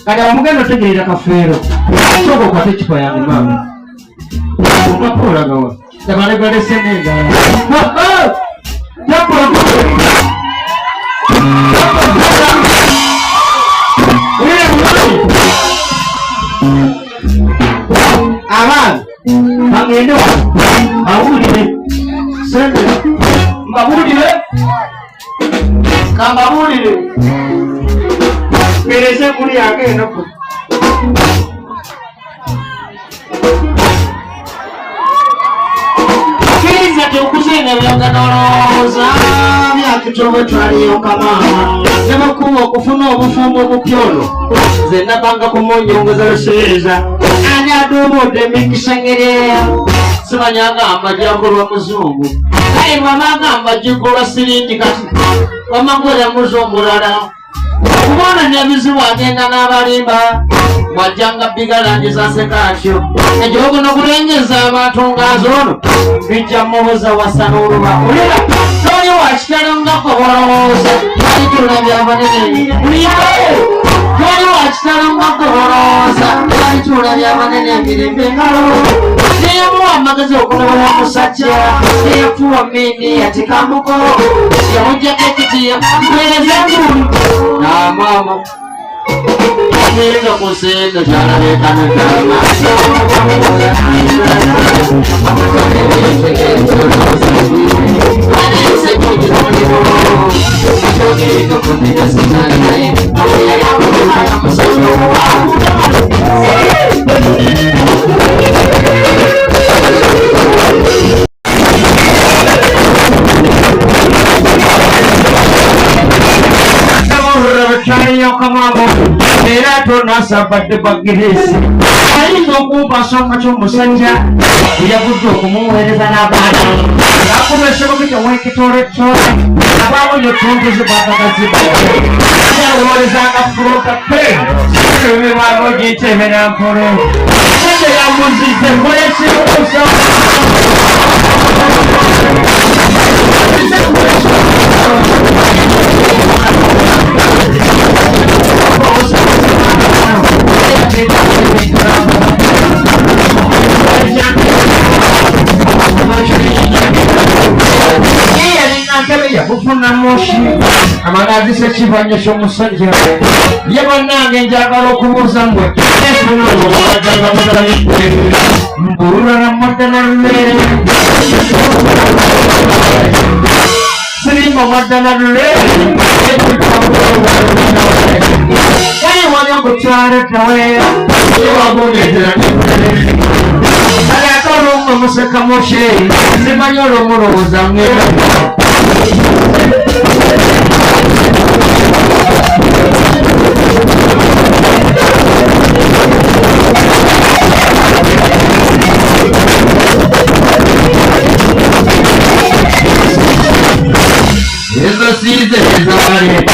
kati amugenda otegeera kafeero soka okwate ekipa yange maama okapoolagawa tabalegalese n'endala abaana bagende bawulire sente mbabulire kambabulire mereze kuli agenda ku kiriza tyokuzenga byaganolooza myakitobe twaliyo kamaama nebakuba okufuna obufumbo obupyono nze nabanga kumonyongeza luseeza ani aduubudde mikisengereya simanya agamba gyakolwa muzungu aye mama agamba gikolwa sirindi kati wamagwera muzungulala okubona nebizibu agenda n'abalimba wajjanga bigalangiza sekatyo ejogo nokulengeza abantu ngazoono bijja mubuza wasana oluba ulira toli wakitalo ngakobolowooza alitulabya abanene toli wakitalo ngakobolowooza alitulabya abanene emirembe ngalo neyamuwa amagezi okunobola musajja neyafuwa mini yatikambuko yamujjako ekitiya mpereza nkulu namama Nega kusenda jana lekana kama era tonasabadde bagiresi ayinza okumpasonga kyomusajja yavudde okumuweereza n'abaana akubesobokete wekitoletole abaamu yotuntuzi bakagazibawolezanga fulota pe ebibano gitemenampolo ende yamuzidde mwesiusa yakufuna moshi amagazisa ekibanja ky'omusajja ye bannange njagala okubuuza mbwe mbulula namwadda nalulere sirimba mwadda nalulere kale wali okutwala taweera ewabonezera kale akalunga museka moshi simanyi olwomulowooza ngera Eso sí se desaparece.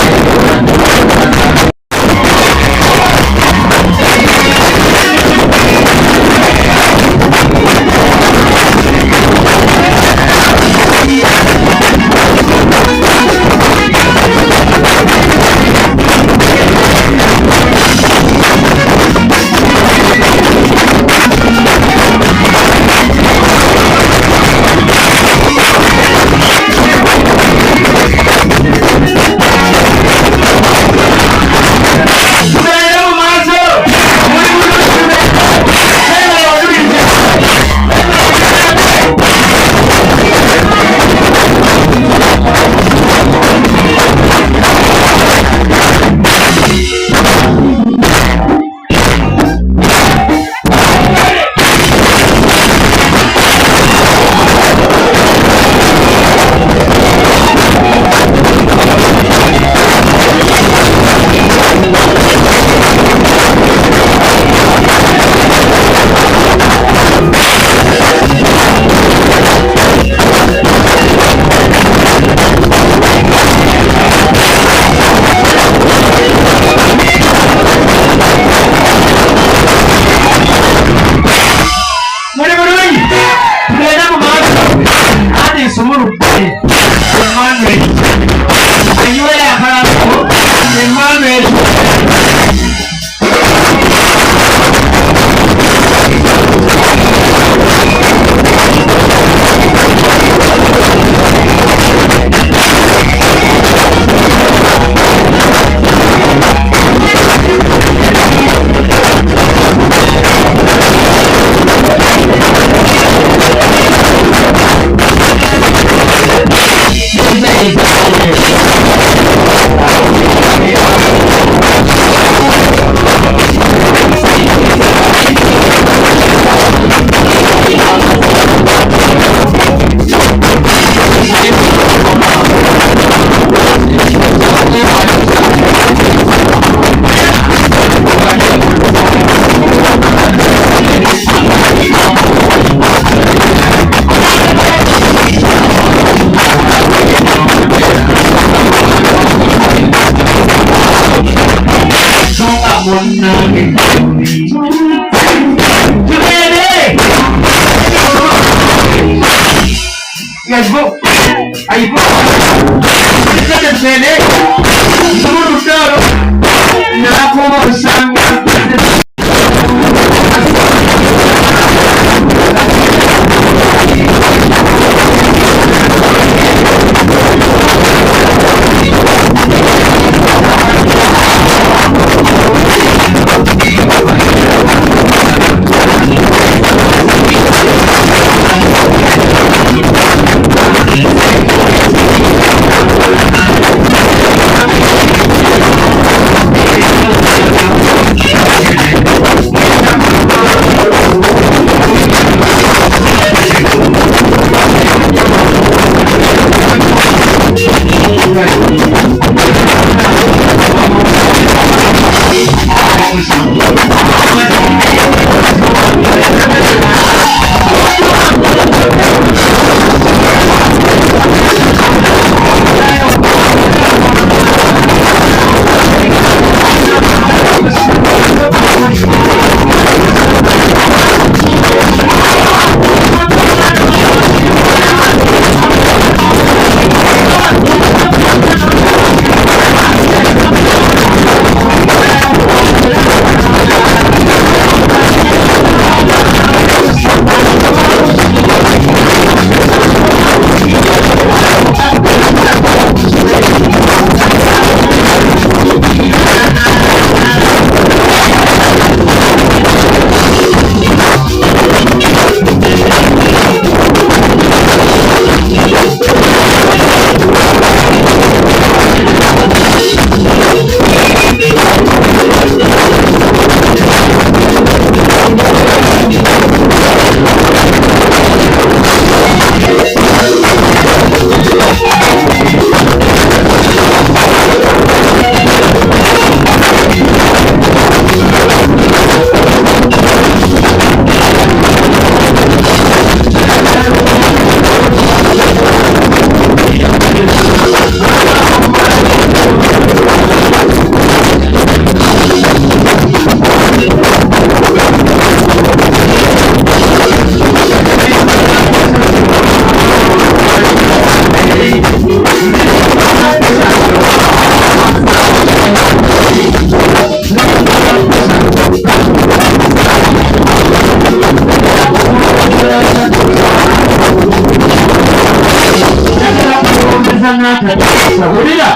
kusomesa n'atateesa bulira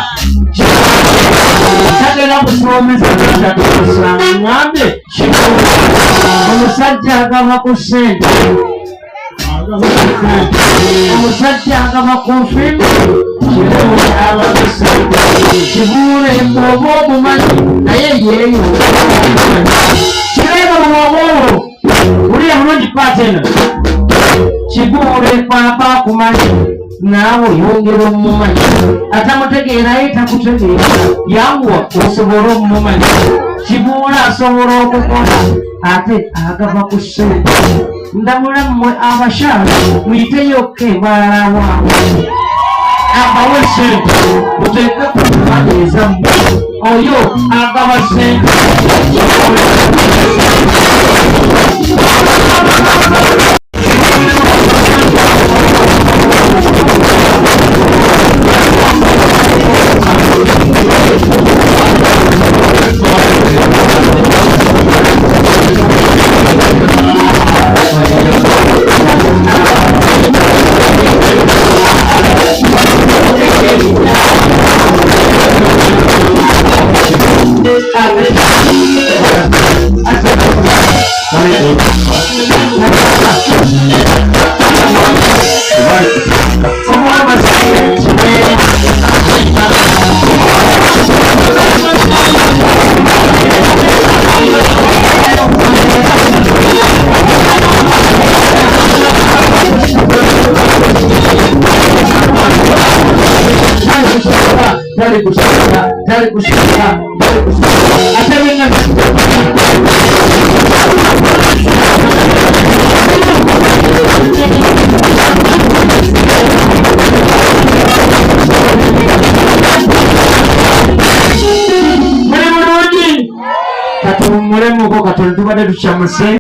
tagenda kusomesa n'atateesa ŋŋambye omusajja agaba ku ssente omusajja agaba ku nfimbi kibuule bw'oba omumanyi naye yeeyo kireega bw'obaolo bulira mulungi paatena kibuule paapa akumanyi naawe oyongera omumumanyi atamutegeera ye takutegeera yanguwa osobola omumumanyi kibuule asobola okukola ate agava ku ssente ndamula mmwe abakyala muyiteyokka embalala bwamu abawe ssente muteeke ku mpale ezammwe oyo agaba ssente Katumulemu ko katonda tubadde tukyamuse